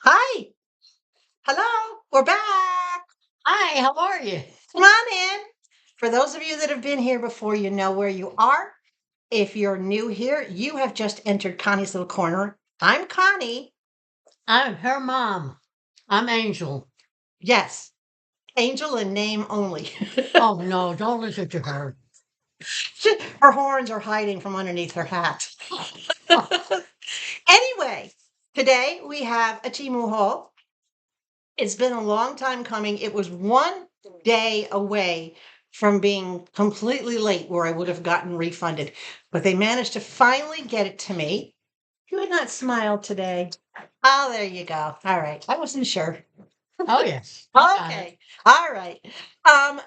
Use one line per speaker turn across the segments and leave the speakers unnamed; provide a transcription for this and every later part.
Hi. Hello. We're back.
Hi, how are you?
Come on in. For those of you that have been here before, you know where you are. If you're new here, you have just entered Connie's Little Corner. I'm Connie.
I'm her mom. I'm Angel.
Yes, Angel in name only.
Oh no, don't listen to her.
Her horns are hiding from underneath her hat. Anyway, today we have a TEMU haul. It's been a long time coming. It was one day away from being completely late where I would have gotten refunded, but they managed to finally get it to me. You had not smiled today. Oh, there you go. All right. I wasn't sure.
Oh yes, I got it.
Okay. All right.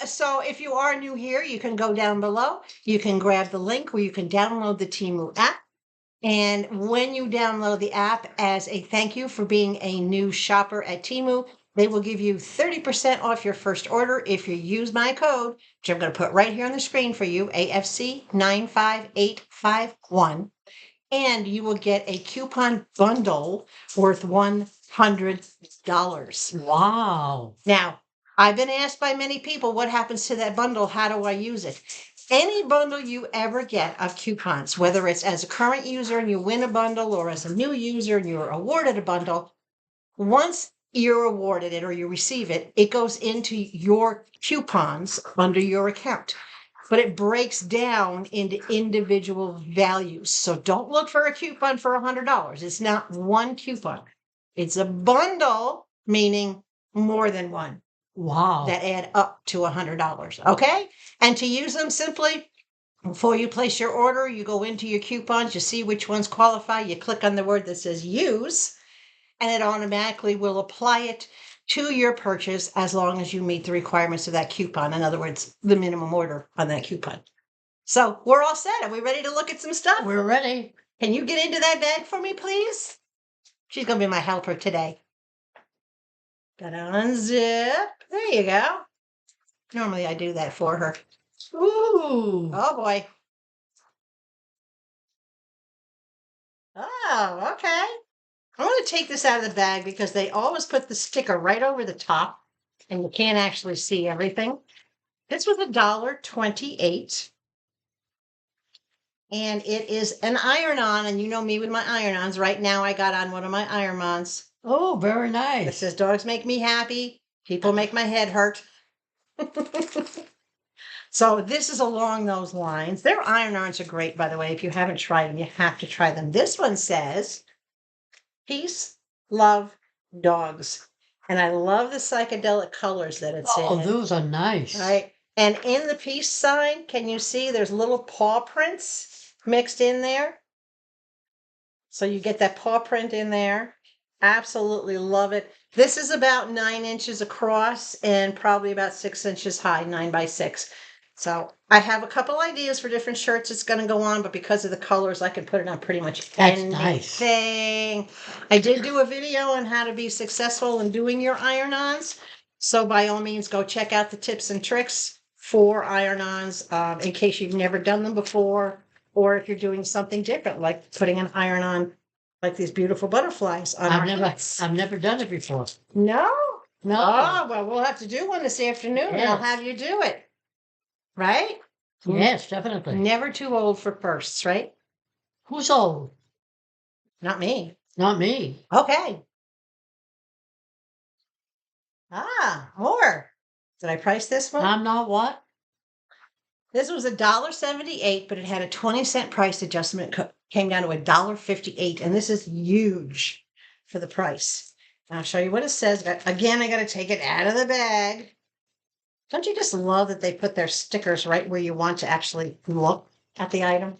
So if you are new here, you can go down below. You can grab the link where you can download the TEMU app. And when you download the app as a thank you for being a new shopper at TEMU, they will give you 30% off your first order if you use my code, which I'm going to put right here on the screen for you, AFC 95851. And you will get a coupon bundle worth $100.
Wow.
Now, I've been asked by many people, what happens to that bundle? How do I use it? Any bundle you ever get of coupons, whether it's as a current user and you win a bundle or as a new user and you're awarded a bundle, once you're awarded it or you receive it, it goes into your coupons under your account. But it breaks down into individual values. So don't look for a coupon for $100. It's not one coupon. It's a bundle, meaning more than one
Wow.
that add up to $100. Okay. And to use them simply, before you place your order, you go into your coupons, you see which ones qualify, you click on the word that says use, and it automatically will apply it to your purchase as long as you meet the requirements of that coupon. In other words, the minimum order on that coupon. So we're all set. Are we ready to look at some stuff?
We're ready.
Can you get into that bag for me, please? She's going to be my helper today. Gotta unzip. There you go. Normally I do that for her.
Ooh.
Oh boy. Oh, okay. I'm going to take this out of the bag because they always put the sticker right over the top and you can't actually see everything. This was $1.28. And it is an iron-on, and you know me with my iron-ons. Right now I got on one of my iron-ons.
Oh, very
It
nice.
says dogs make me happy. People make my head hurt. So this is along those lines. Their iron-ons are great, by the way. If you haven't tried them, you have to try them. This one says, peace, love, dogs. And I love the psychedelic colors that it's
Oh,
in.
those are nice.
Right. And in the peace sign, can you see there's little paw prints mixed in there? So you get that paw print in there. Absolutely love it. This is about 9 inches across and probably about 6 inches high, 9 by 6. So I have a couple ideas for different shirts it's going to go on, but because of the colors, I can put it on pretty much
That's nice.
anything. I did do a video on how to be successful in doing your iron-ons. So by all means, go check out the tips and tricks for iron-ons in case you've never done them before, or if you're doing something different, like putting an iron on, like these beautiful butterflies on our hats.
I've never done it before.
No?
No.
Oh, well, we'll have to do one this afternoon and I'll
Yes.
have you do it. Right?
Yes, definitely.
Never too old for firsts, right?
Who's old?
Not me.
Not me.
Okay. More. Did I price this one?
I'm not what?
This was $1.78, but it had a 20-cent price adjustment. Came down to $1.58, and this is huge for the price. I'll show you what it says. Again, I got to take it out of the bag. Don't you just love that they put their stickers right where you want to actually look at the item?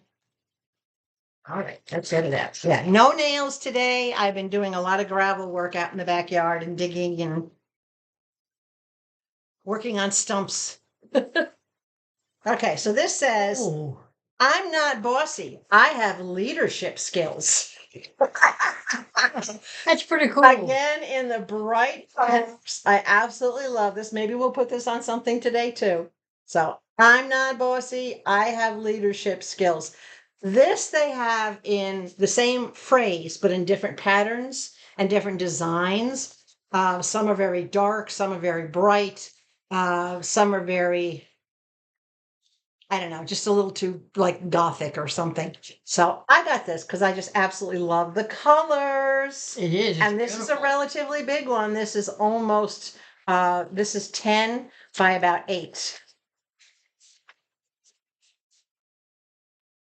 All right, let's get it out. Yeah, no nails today. I've been doing a lot of gravel work out in the backyard and digging and working on stumps. Okay, so this says,
Oh.
I'm not bossy. I have leadership skills.
That's pretty cool.
Again, in the bright colors. I absolutely love this. Maybe we'll put this on something today too. So I'm not bossy. I have leadership skills. This they have in the same phrase, but in different patterns. and different designs. Some are very dark, some are very bright, some are very, I don't know, just a little too like gothic or something. So I got this because I just absolutely love the colors.
It is.
And this is a relatively big one. This is almost, this is 10 by about 8.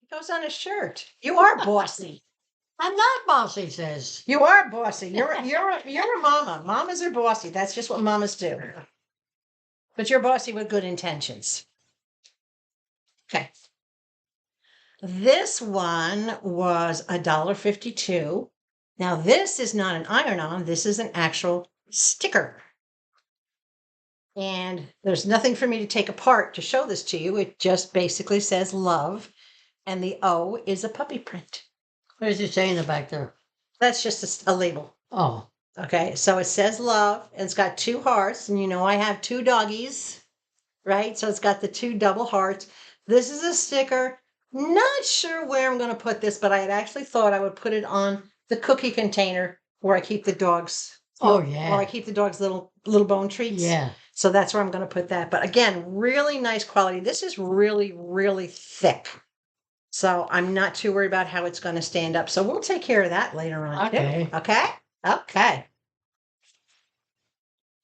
It goes on a shirt. You are bossy.
I'm not bossy, says.
You are bossy. You're a mama. Mamas are bossy. That's just what mamas do. But you're bossy with good intentions. Okay. This one was $1.52. Now this is not an iron-on. This is an actual sticker. And there's nothing for me to take apart to show this to you. It just basically says love. And the O is a puppy print.
What does it say in the back there?
That's just a label.
Oh.
Okay, so it says love, and it's got 2 hearts, and you know I have 2 doggies, right? So it's got the 2 double hearts. This is a sticker. Not sure where I'm going to put this, but I had actually thought I would put it on the cookie container where I keep the dogs.
Oh, yeah.
Where I keep the dogs' little bone treats.
Yeah.
So that's where I'm going to put that. But again, really nice quality. This is really, really thick. So I'm not too worried about how it's going to stand up. So we'll take care of that later on.
Okay.
Too. Okay. Okay.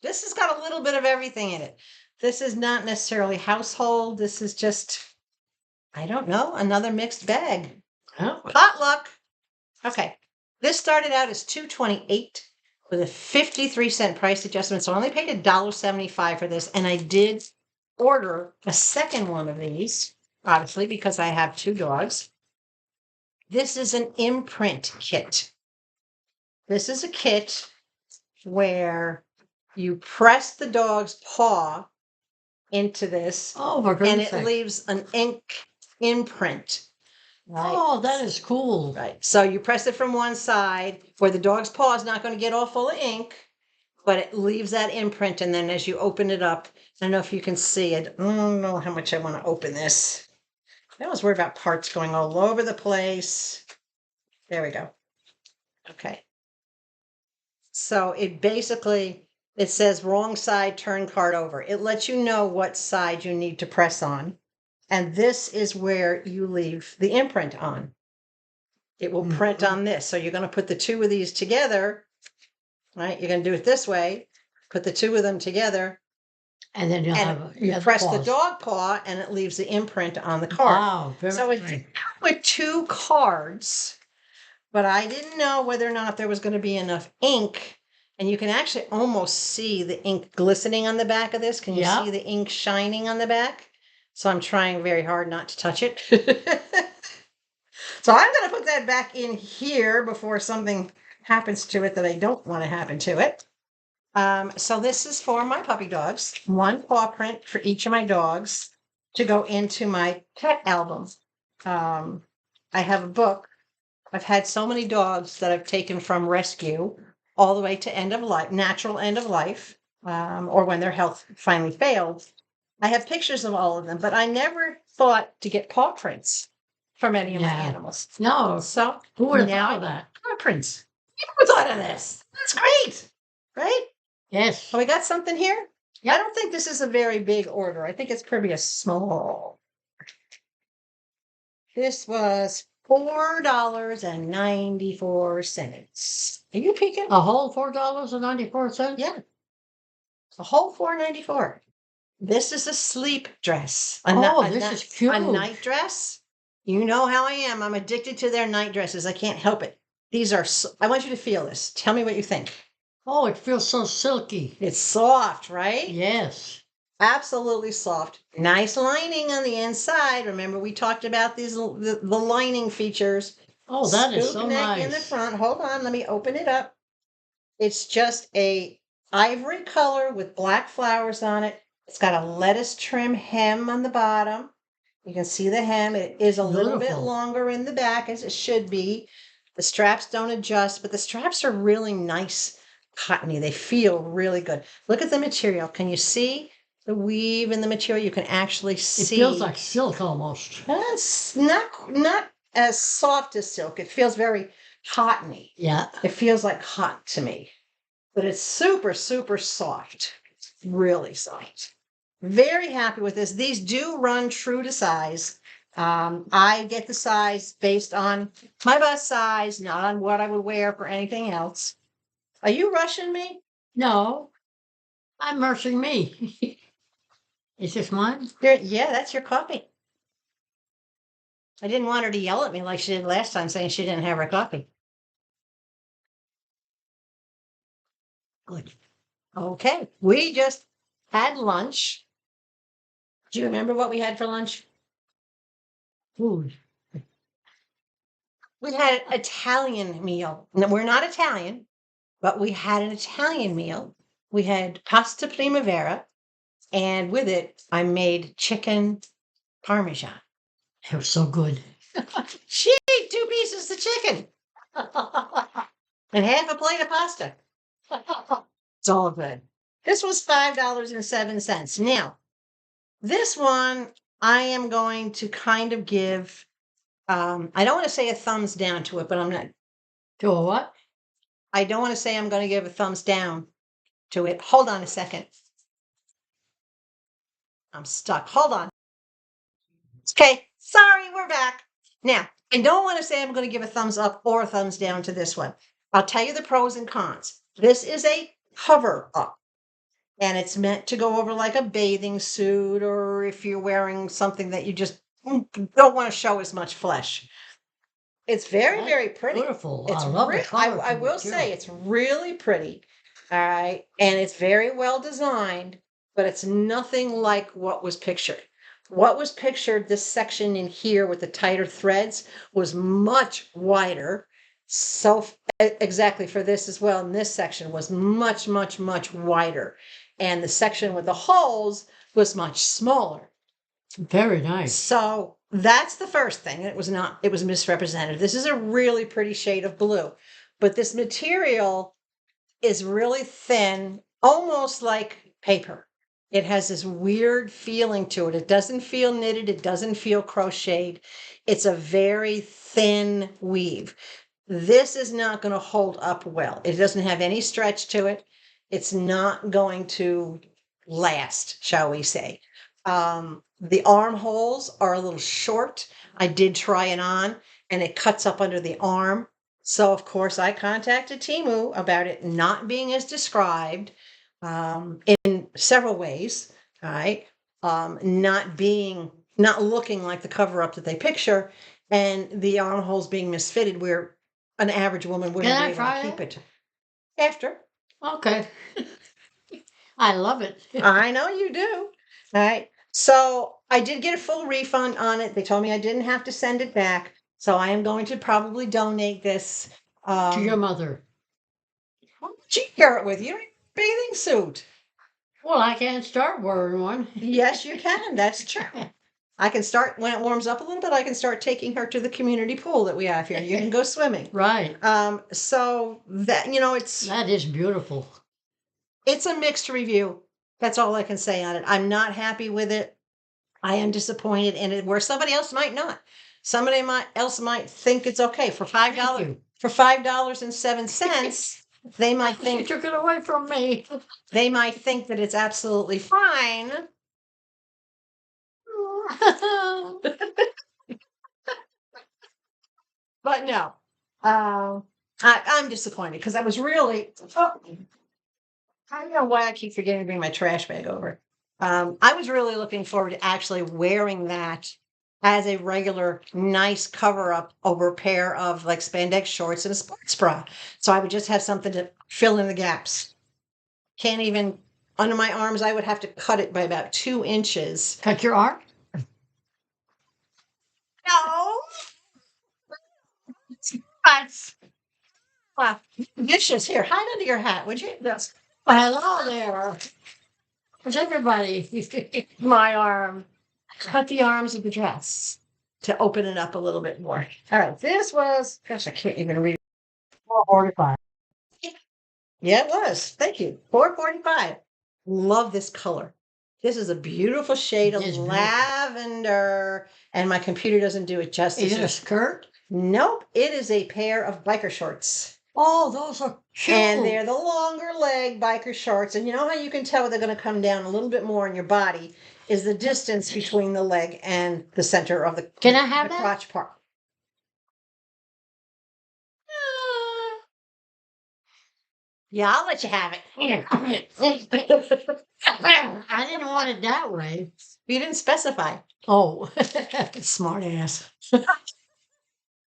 This has got a little bit of everything in it. This is not necessarily household. This is just, I don't know, another mixed bag.
Oh.
Potluck. Okay. This started out as $2.28 with a 53-cent price adjustment. So I only paid $1.75 for this. And I did order a second one of these, obviously, because I have 2 dogs. This is an imprint kit. This is a kit where you press the dog's paw into this,
Oh, for
and
goodness
it
sake.
leaves an ink imprint. Right?
Oh, that is cool.
Right. So you press it from one side where the dog's paw is not going to get all full of ink, but it leaves that imprint. And then as you open it up, I don't know if you can see it. I don't know how much I want to open this. I was worried about parts going all over the place. There we go. Okay. So it basically, it says wrong side, turn card over. It lets you know what side you need to press on. And this is where you leave the imprint on. It will print on this. So you're going to put the 2 of these together, right? You're going to do it this way. Put the 2 of them together.
And then you
press the dog paw and it leaves the imprint on the card.
Wow. Very
So it's with 2 cards, but I didn't know whether or not there was going to be enough ink. And you can actually almost see the ink glistening on the back of this. Can you see the ink shining on the back? So I'm trying very hard not to touch it. So I'm going to put that back in here before something happens to it that I don't want to happen to it. So this is for my puppy dogs. 1 paw print for each of my dogs to go into my pet album. I have a book. I've had so many dogs that I've taken from rescue all the way to end of life, natural end of life, or when their health finally failed. I have pictures of all of them, but I never thought to get paw prints from any of my animals.
No.
So
who would have
now
thought of that?
Paw prints. Who thought of this? That's great, right?
Yes.
So we got something here. I don't think this is a very big order. I think it's probably a small. This was $4.94. Are you peeking?
A whole $4.94?
Yeah. A whole $4.94. This is a sleep dress.
This is cute.
A night dress. You know how I am. I'm addicted to their night dresses. I can't help it. These are, I want you to feel this. Tell me what you think.
Oh, it feels so silky.
It's soft, right?
Yes.
Absolutely soft. Nice lining on the inside. Remember, we talked about these the lining features.
Oh, that is so
Scoop neck
nice.
in the front. Hold on, let me open it up. It's just a ivory color with black flowers on it. It's got a lettuce trim hem on the bottom. You can see the hem. It is a little bit longer in the back, as it should be. The straps don't adjust, but the straps are really nice, cottony. They feel really good. Look at the material. Can you see the weave in the material? You can actually see.
It feels like silk almost.
It's not as soft as silk. It feels very cottony.
Yeah.
It feels like cotton to me, but it's super, super soft. It's really soft. Very happy with this. These do run true to size. I get the size based on my bust size, not on what I would wear for anything else. Are you rushing me?
No, I'm rushing me. Is this mine?
Yeah, that's your coffee. I didn't want her to yell at me like she did last time, saying she didn't have her coffee.
Good.
Okay, we just had lunch. Do you remember what we had for lunch?
Food.
We had an Italian meal. No, we're not Italian, but we had an Italian meal. We had pasta primavera, and with it, I made chicken parmesan.
It was so good.
She ate 2 pieces of chicken and half a plate of pasta. It's all good. This was $5.07. Now, this one I am going to kind of give, I don't want to say a thumbs down to it, but I'm not,
To a what?
I don't want to say I'm going to give a thumbs down to it. Hold on a second. I'm stuck. Hold on. Okay. Sorry, we're back. Now, I don't want to say I'm going to give a thumbs up or a thumbs down to this one. I'll tell you the pros and cons. This is a cover up. And it's meant to go over like a bathing suit, or if you're wearing something that you just don't want to show as much flesh. It's very,
That's
very pretty.
Beautiful.
It's
I love the color.
I will say it's really pretty. All right. And it's very well designed, but it's nothing like what was pictured. What was pictured, this section in here with the tighter threads, was much wider. So exactly for this as well. And this section was much, much, much wider. And the section with the holes was much smaller.
Very nice.
So that's the first thing. It was not, it was misrepresented. This is a really pretty shade of blue, but this material is really thin, almost like paper. It has this weird feeling to it. It doesn't feel knitted. It doesn't feel crocheted. It's a very thin weave. This is not going to hold up well. It doesn't have any stretch to it. It's not going to last, shall we say. The armholes are a little short. I did try it on and it cuts up under the arm. So of course I contacted TEMU about it not being as described, in several ways, all right? Not looking like the cover up that they picture, and the armholes being misfitted where an average woman wouldn't
Can I
be able
try
to keep
it?
it. After.
Okay. I love it.
I know you do. All right. So I did get a full refund on it. They told me I didn't have to send it back. So I am going to probably donate this.
To your mother.
What would you share it with? You don't need a bathing suit.
Well, I can't start wearing one.
Yes, you can. That's true. I can start when it warms up a little bit. I can start taking her to the community pool that we have here. You can go swimming.
Right.
So that,
That is beautiful.
it's a mixed review. That's all I can say on it. I'm not happy with it. I am disappointed in it where somebody else might not. Somebody else might think it's okay for
Thank
$5.
you.
For $5.07, they might
You
think
took it away from me.
that it's absolutely fine. But no, I'm disappointed because I was really. Oh, I don't know why I keep forgetting to bring my trash bag over. I was really looking forward to actually wearing that as a regular nice cover up over a pair of like spandex shorts and a sports bra. So I would just have something to fill in the gaps. Can't even, under my arms, I would have to cut it by about 2 inches.
Cut your arm?
No. That's vicious. Here, hide under your hat, would you? Yes.
Well, hello there. Where's everybody?
My arm. Cut the arms of the dress to open it up a little bit more. All right, this was, gosh, I can't even read.
445.
Yeah, it was. Thank you. 445. Love this color. This is a beautiful shade
It
of
is beautiful.
lavender, and my computer doesn't do it justice.
Is it a skirt?
Nope, it is a pair of biker shorts.
Oh, those are cute.
And they're the longer leg biker shorts. And you know how you can tell they're going to come down a little bit more in your body is the distance between the leg and the center of the,
Can I have
the
that?
crotch part. Yeah, I'll let you have it.
I didn't want it that way.
You didn't specify.
Oh, smart ass.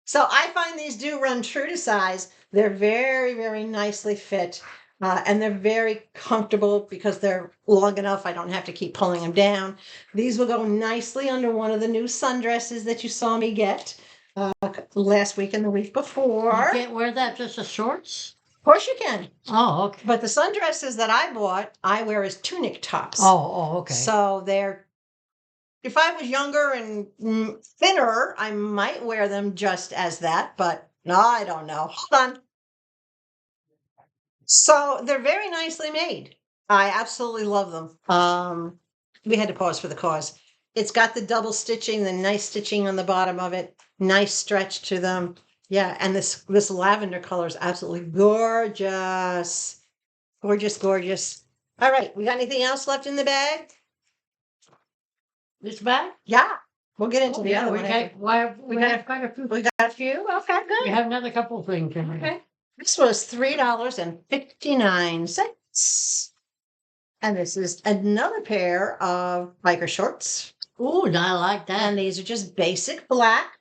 So I find these do run true to size. They're very, very nicely fit. And they're very comfortable because they're long enough. I don't have to keep pulling them down. These will go nicely under one of the new sundresses that you saw me get last week and the week before.
You can't wear that just as shorts?
Of course you can.
Oh, okay.
But the sundresses that I bought, I wear as tunic tops.
Oh, okay.
So they're, if I was younger and thinner, I might wear them just as that, but no, I don't know. Hold on. So they're very nicely made. I absolutely love them. We had to pause for the cause. It's got the double stitching, the nice stitching on the bottom of it, nice stretch to them. Yeah, and this lavender color is absolutely gorgeous. Gorgeous, gorgeous. All right, we got anything else left in the bag?
This bag?
Yeah, we'll get into the other
we
one.
got quite a few.
We got a few. Okay,
We
good.
have another couple of things in here.
Okay. This was $3.59. And this is another pair of biker shorts.
Ooh, I like that.
And these are just basic black.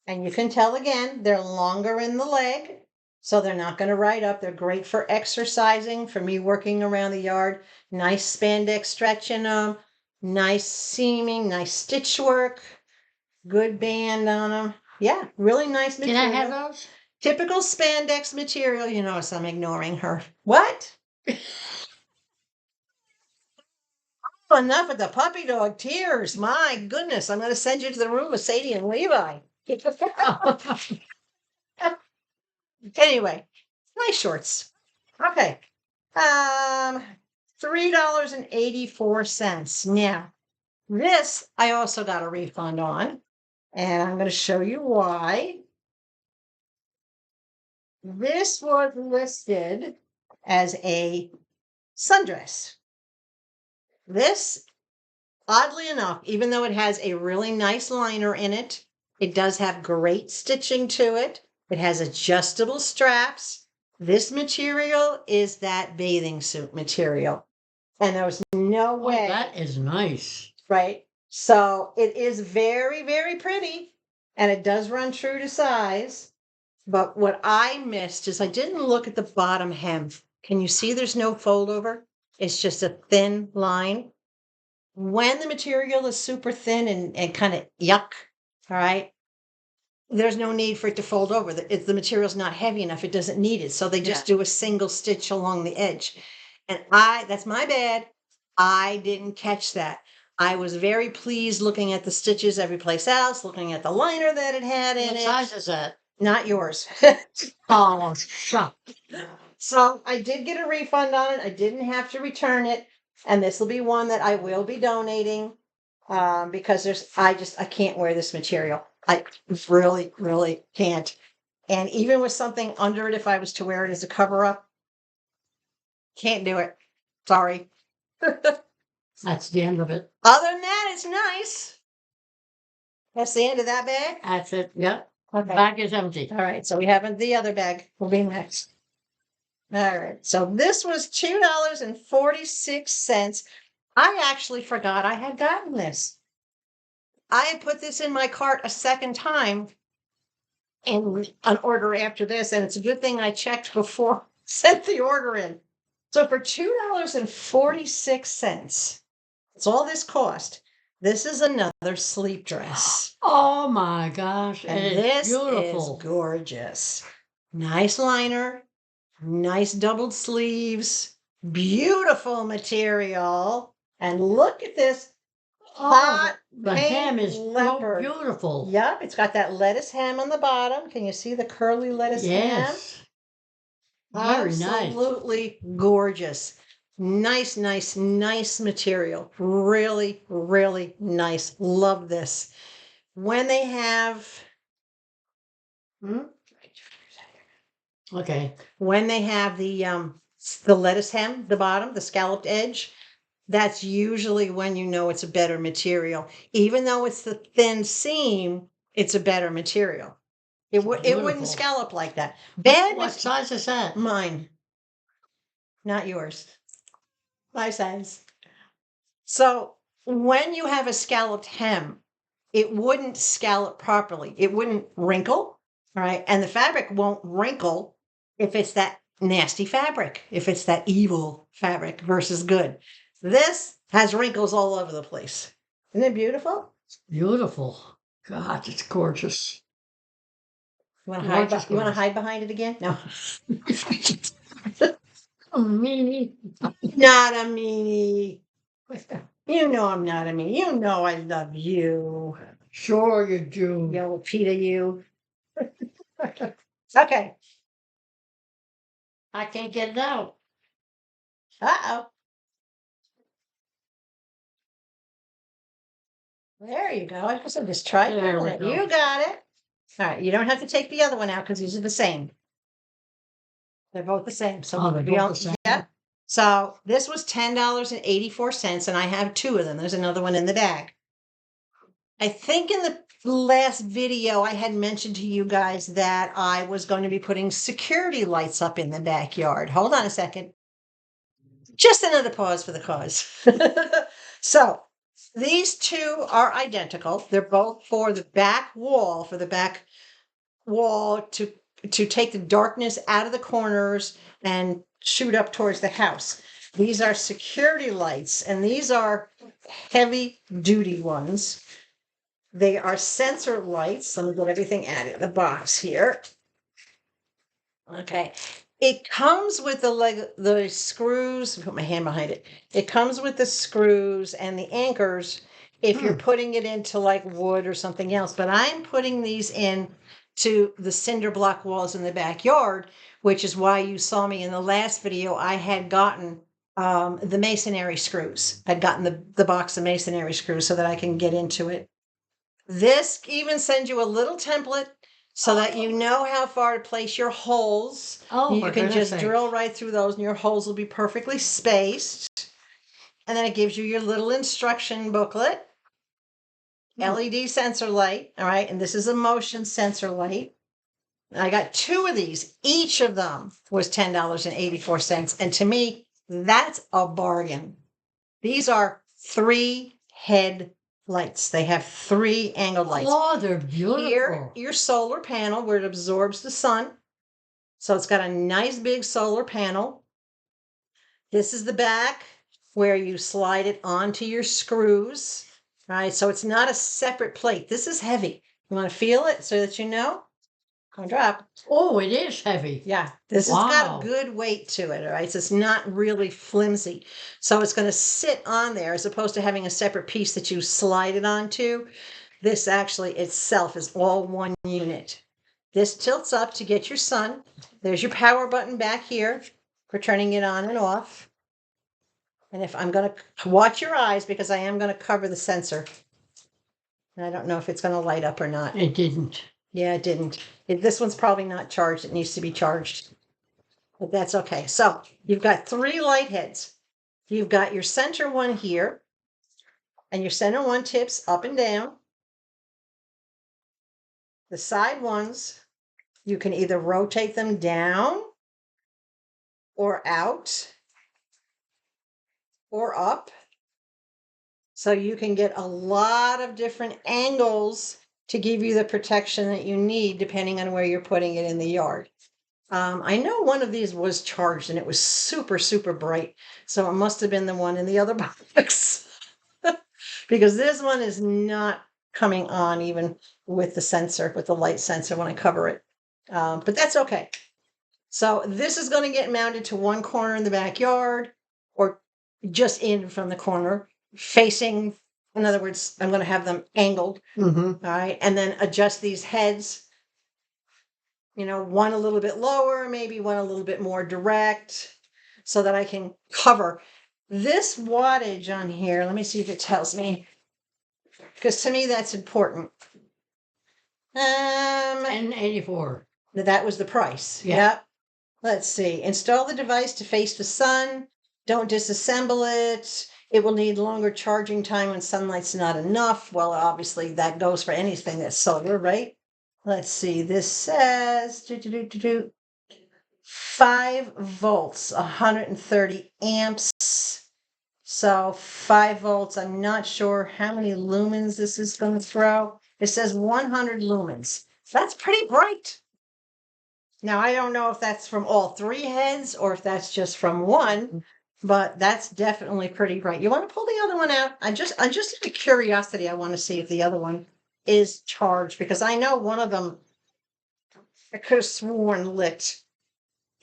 And you can tell again, they're longer in the leg. So they're not going to ride up. They're great for exercising, for me working around the yard. Nice spandex stretch in them. Nice seaming, nice stitch work. Good band on them. Yeah, really nice material.
Can I have those?
Typical spandex material. You notice I'm ignoring her. What? Enough of the puppy dog tears. My goodness, I'm going to send you to the room with Sadie and Levi. Anyway, nice shorts. Okay. $3.84. Now, this I also got a refund on, and I'm going to show you why. This was listed as a sundress. This, oddly enough, even though it has a really nice liner in it, it does have great stitching to it. It has adjustable straps. This material is that bathing suit material. And there was no way.
That is nice.
Right? So it is very, very pretty. And it does run true to size. But what I missed is I didn't look at the bottom hem. Can you see there's no fold over? It's just a thin line. When the material is super thin and kind of yuck, all right, there's no need for it to fold over. The material's not heavy enough. It doesn't need it. So they just do a single stitch along the edge. And that's my bad. I didn't catch that. I was very pleased looking at the stitches every place else, looking at the liner that it had in it.
What size is that?
Not yours.
Oh, shut.
So I did get a refund on it. I didn't have to return it. And this will be one that I will be donating because I can't wear this material. I really, really can't. And even with something under it, if I was to wear it as a cover up, can't do it. Sorry.
That's the end of it.
Other than that, it's nice. That's the end of that bag.
That's it. Yep.
Okay.
Bag is empty.
All right. So we haven't, the other bag will be next. All right. So this was $2.46. I actually forgot I had gotten this. I had put this in my cart a second time in an order after this, and it's a good thing I checked before I sent the order in. So for $2.46, that's all this cost. This is another sleep dress.
Oh my gosh.
And this is gorgeous. Nice liner, nice doubled sleeves, beautiful material. And look at this hot
the hem is
leopard.
so beautiful.
Yep, it's got that lettuce hem on the bottom. Can you see the curly lettuce hem?
Yes. Very nice.
Absolutely gorgeous. Nice, nice, nice material. Really, really nice. Love this. When they have
Hmm? Okay.
When they have the lettuce hem, the bottom, the scalloped edge, that's usually when you know it's a better material. Even though it's the thin seam, it's a better material. It wouldn't
Beautiful.
scallop like that. Bad
What size is that?
mine, not yours. My size. So when you have a scalloped hem, it wouldn't scallop properly. It wouldn't wrinkle, right? And the fabric won't wrinkle if it's that nasty fabric, if it's that evil fabric versus good. This has wrinkles all over the place. Isn't it beautiful?
Beautiful. God, it's gorgeous.
You want to hide?
Gorgeous,
You want to
gorgeous.
hide behind it again? No,
Oh, me.
not a meanie. You know I'm not a meanie. You know I love you.
Sure you do.
Yo, Peter, you. Okay.
I can't get it out.
Uh-oh. There you go. I guess I'll just try
There we
it.
go.
You got it. All right. You don't have to take the other one out because these are the same. They're both the same. So
Oh, they're
we
both
all,
the same?
yeah. So this was $10.84, and I have two of them. There's another one in the bag. I think in the last video I had mentioned to you guys that I was going to be putting security lights up in the backyard. Hold on a second. Just another pause for the cause. So these two are identical. They're both for the back wall, to take the darkness out of the corners and shoot up towards the house. These are security lights, and these are heavy duty ones. They are sensor lights. Let me get everything out of the box here. Okay. It comes with the screws. Put my hand behind it. It comes with the screws and the anchors if you're putting it into like wood or something else. But I'm putting these in to the cinder block walls in the backyard, which is why you saw me in the last video. I had gotten the masonry screws. I'd gotten the box of masonry screws so that I can get into it. This even sends you a little template so that you know how far to place your holes.
Oh,
You
for
can
goodness
just
sakes.
drill right through those and your holes will be perfectly spaced. And then it gives you your little instruction booklet. LED sensor light, all right, and this is a motion sensor light. I got two of these. Each of them was $10.84. And to me, that's a bargain. These are 3 head lights. They have 3 angled lights.
Oh, they're beautiful.
Here, your solar panel where it absorbs the sun. So it's got a nice big solar panel. This is the back where you slide it onto your screws. All right, so it's not a separate plate. This is heavy. You want to feel it so that you know? Don't drop.
Oh, it is heavy.
Yeah, this has
Wow.
got a good weight to it, all right? So it's not really flimsy. So it's going to sit on there as opposed to having a separate piece that you slide it onto. This actually itself is all one unit. This tilts up to get your sun. There's your power button back here for turning it on and off. And if I'm going to watch your eyes because I am going to cover the sensor. And I don't know if it's going to light up or not.
It didn't.
Yeah, it didn't. This one's probably not charged. It needs to be charged. But that's okay. So you've got 3 light heads. You've got your center one here. And your center one tips up and down. The side ones, you can either rotate them down or out or up. So you can get a lot of different angles to give you the protection that you need depending on where you're putting it in the yard. I know one of these was charged and it was super, super bright. So it must have been the one in the other box. Because this one is not coming on even with the sensor, with the light sensor when I cover it. But that's okay. So this is going to get mounted to one corner in the backyard or just in from the corner facing. In other words, I'm going to have them angled.
Mm-hmm.
All right. And then adjust these heads, one a little bit lower, maybe one a little bit more direct so that I can cover this wattage on here. Let me see if it tells me, because to me that's important.
$10.84.
That was the price.
Yeah.
Yep. Let's see. Install the device to face the sun. Don't disassemble it. It will need longer charging time when sunlight's not enough. Well, obviously that goes for anything that's solar, right? Let's see. This says 5 volts, 130 amps. So 5 volts. I'm not sure how many lumens this is going to throw. It says 100 lumens. That's pretty bright. Now, I don't know if that's from all 3 heads or if that's just from one, but that's definitely pretty bright. You want to pull the other one out? I'm just out of curiosity. I want to see if the other one is charged because I know one of them I could have sworn lit.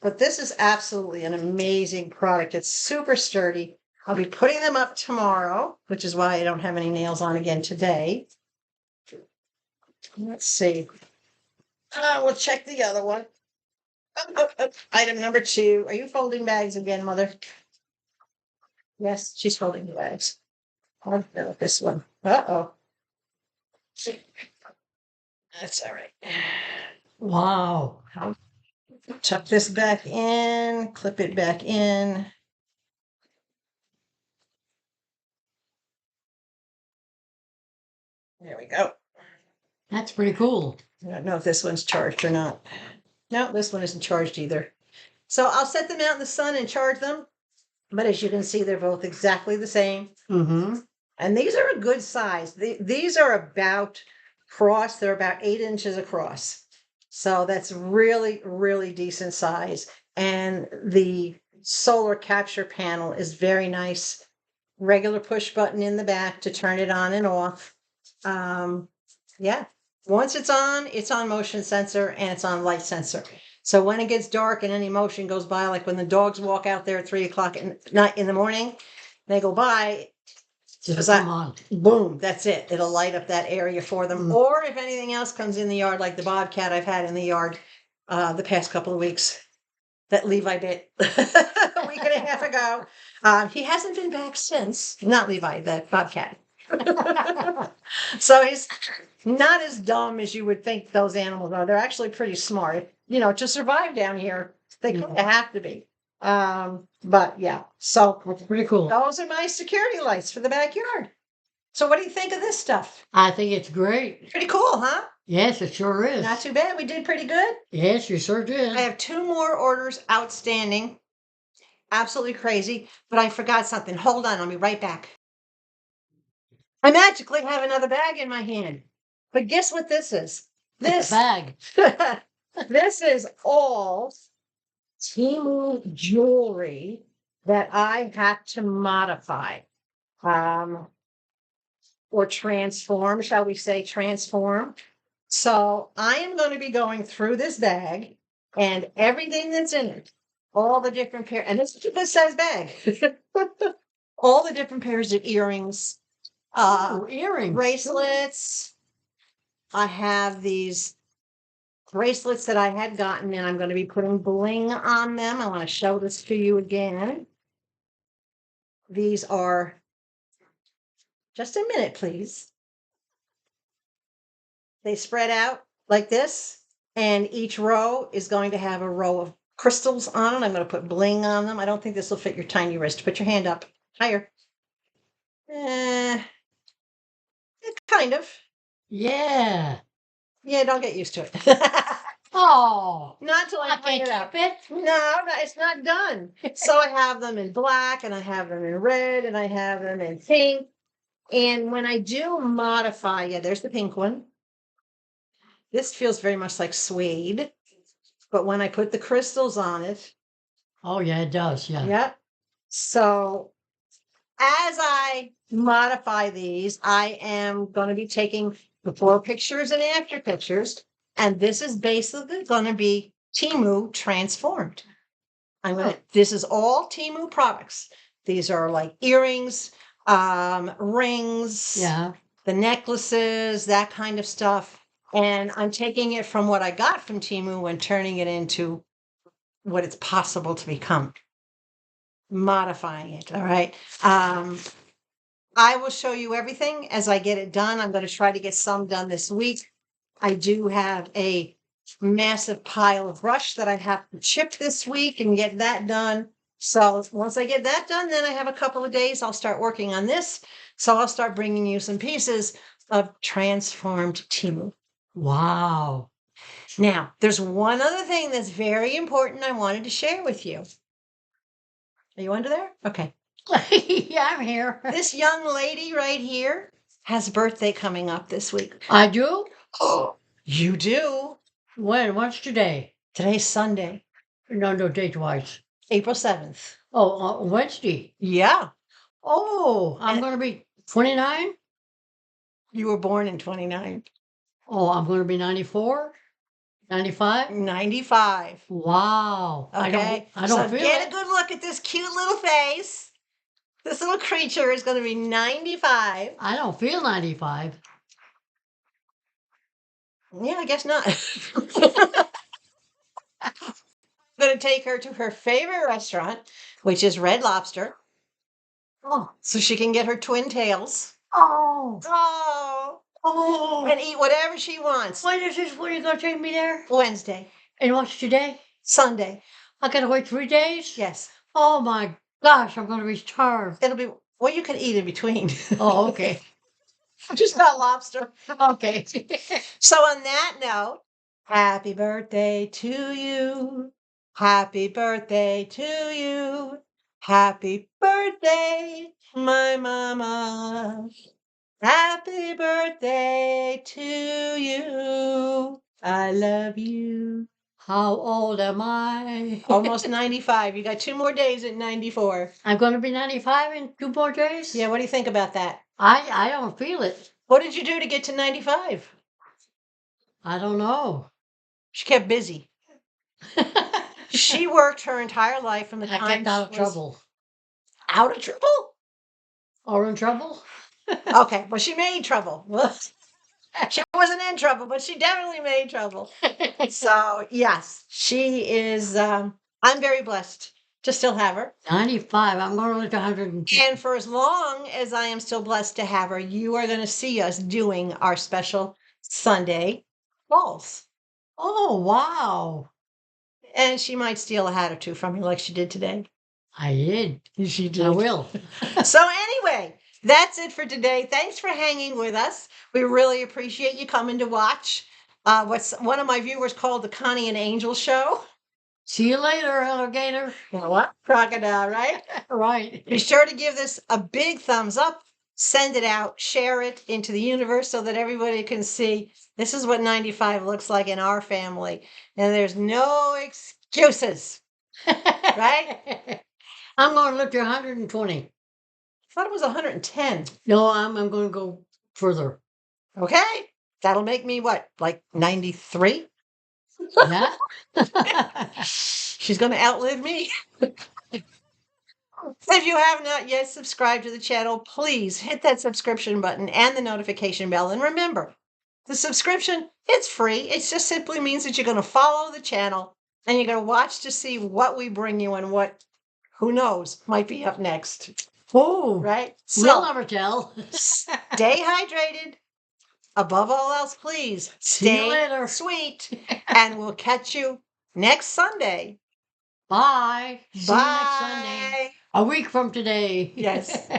But this is absolutely an amazing product. It's super sturdy. I'll be putting them up tomorrow, which is why I don't have any nails on again today. Let's see. We'll check the other one. Item number 2. Are you folding bags again, Mother? Yes, she's folding the bags. Oh, no, this one. Uh-oh. That's all right.
Wow.
Tuck this back in, clip it back in. There we go.
That's pretty cool.
I don't know if this one's charged or not. No, this one isn't charged either. So I'll set them out in the sun and charge them. But as you can see, they're both exactly the same.
Mm-hmm.
And these are a good size. These are about cross. They're about 8 inches across. So that's really, really decent size. And the solar capture panel is very nice. Regular push button in the back to turn it on and off. Yeah. Once it's on motion sensor and it's on light sensor. So when it gets dark and any motion goes by, like when the dogs walk out there at 3 o'clock at night in the morning, they go by,
Just come on.
boom, that's it. It'll light up that area for them. Or if anything else comes in the yard, like the bobcat I've had in the yard the past couple of weeks that Levi bit a week and a half ago. He hasn't been back since. Not Levi, the bobcat. So he's not as dumb as you would think those animals are. They're actually pretty smart. You know, to survive down here, they kind of have to be. But yeah, so
That's pretty cool.
those are my security lights for the backyard. So what do you think of this stuff?
I think it's great.
Pretty cool, huh?
Yes, it sure is.
Not too bad. We did pretty good.
Yes, you sure did.
I have 2 more orders outstanding. Absolutely crazy. But I forgot something. Hold on. I'll be right back. I magically have another bag in my hand. But guess what this is?
This bag.
This is all TEMU jewelry that I had to modify. Or transform, shall we say transform. So I am going to be going through this bag and everything that's in it, all the different pairs, and this is a good size bag, all the different pairs of earrings,
Earrings.
bracelets. I have these bracelets that I had gotten, and I'm going to be putting bling on them. I want to show this to you again. These are, just a minute, please. They spread out like this, and each row is going to have a row of crystals on it. I'm going to put bling on them. I don't think this will fit your tiny wrist. Put your hand up higher. Kind of.
Yeah.
Yeah, don't get used to it.
Oh.
Not till I
can't
it out.
keep it.
No, it's not done. So I have them in black, and I have them in red, and I have them in pink. And when I do modify, yeah, there's the pink one. This feels very much like suede. But when I put the crystals on it.
Oh, yeah, it does. Yeah.
Yep. So as I modify these, I am going to be taking before pictures and after pictures. And this is basically going to be TEMU transformed. This is all TEMU products. These are like earrings, rings,
Yeah.
the necklaces, that kind of stuff. And I'm taking it from what I got from TEMU and turning it into what it's possible to become. Modifying it. All right. I will show you everything as I get it done. I'm going to try to get some done this week. I do have a massive pile of brush that I have to chip this week and get that done. So once I get that done, then I have a couple of days. I'll start working on this. So I'll start bringing you some pieces of transformed TEMU.
Wow.
Now, there's one other thing that's very important I wanted to share with you. Are you under there? Okay.
Yeah, I'm here.
This young lady right here has a birthday coming up this week.
I do?
Oh, you do?
When? What's today?
Today's Sunday,
No, date-wise.
April 7th.
Oh, Wednesday.
Yeah,
Oh, I'm
And-
going to be 29?
you were born in 29.
Oh, I'm going to be 94? 95?
95.
Wow.
Okay.
I don't
so
feel
get
it.
a good look at this cute little face. This little creature is going to be 95.
I don't feel 95.
Yeah, I guess not. I'm going to take her to her favorite restaurant, which is Red Lobster,
Oh,
so she can get her twin tails.
oh,
Oh,
oh.
and eat whatever she wants.
When are you going to take me there?
Wednesday,
And what's today?
Sunday.
I got to wait 3 days?
Yes.
Oh my gosh, I'm going to be starved.
It'll be, well, you can eat in between.
Oh, okay.
Just not lobster.
Okay.
So on that note, happy birthday to you. Happy birthday to you. Happy birthday, my mama. Happy birthday to you. I love you.
How old am I?
Almost 95. You got 2 more days at 94.
I'm going to be 95 in 2 more days?
Yeah, what do you think about that?
I don't feel it.
What did you do to get to 95?
I don't know.
She kept busy. She worked her entire life from the
I
time
kept out of
she was
trouble.
out of trouble.
Or in trouble?
Okay, well, she made trouble. She wasn't in trouble, but she definitely made trouble. So yes, she is. I'm very blessed to still have her,
95. I'm going to live to 102.
and for as long as I am still blessed to have her, you are going to see us doing our special Sunday balls.
Oh, wow.
And she might steal a hat or two from you, like she did today.
I did.
She
I will.
So anyway, that's it for today. Thanks for hanging with us. We really appreciate you coming to watch what's one of my viewers called the Connie and Angel show.
See you later, alligator.
You know what? Crocodile, right?
Right.
Be sure to give this a big thumbs up, send it out, share it into the universe so that everybody can see this is what 95 looks like in our family. And there's no excuses, right?
I'm going to live to 120.
I thought it was 110.
No, I'm going to go further.
Okay. That'll make me what, like 93?
Yeah?
She's going to outlive me. If you have not yet subscribed to the channel, please hit that subscription button and the notification bell. And remember, the subscription, it's free. It just simply means that you're going to follow the channel and you're going to watch to see what we bring you and what, who knows, might be up next.
Oh,
Right?
we'll
So
never tell.
stay hydrated. Above all else, please
See you
stay
later.
sweet. And we'll catch you next Sunday.
Bye. See you next Sunday.
Bye.
A week from today.
Yes.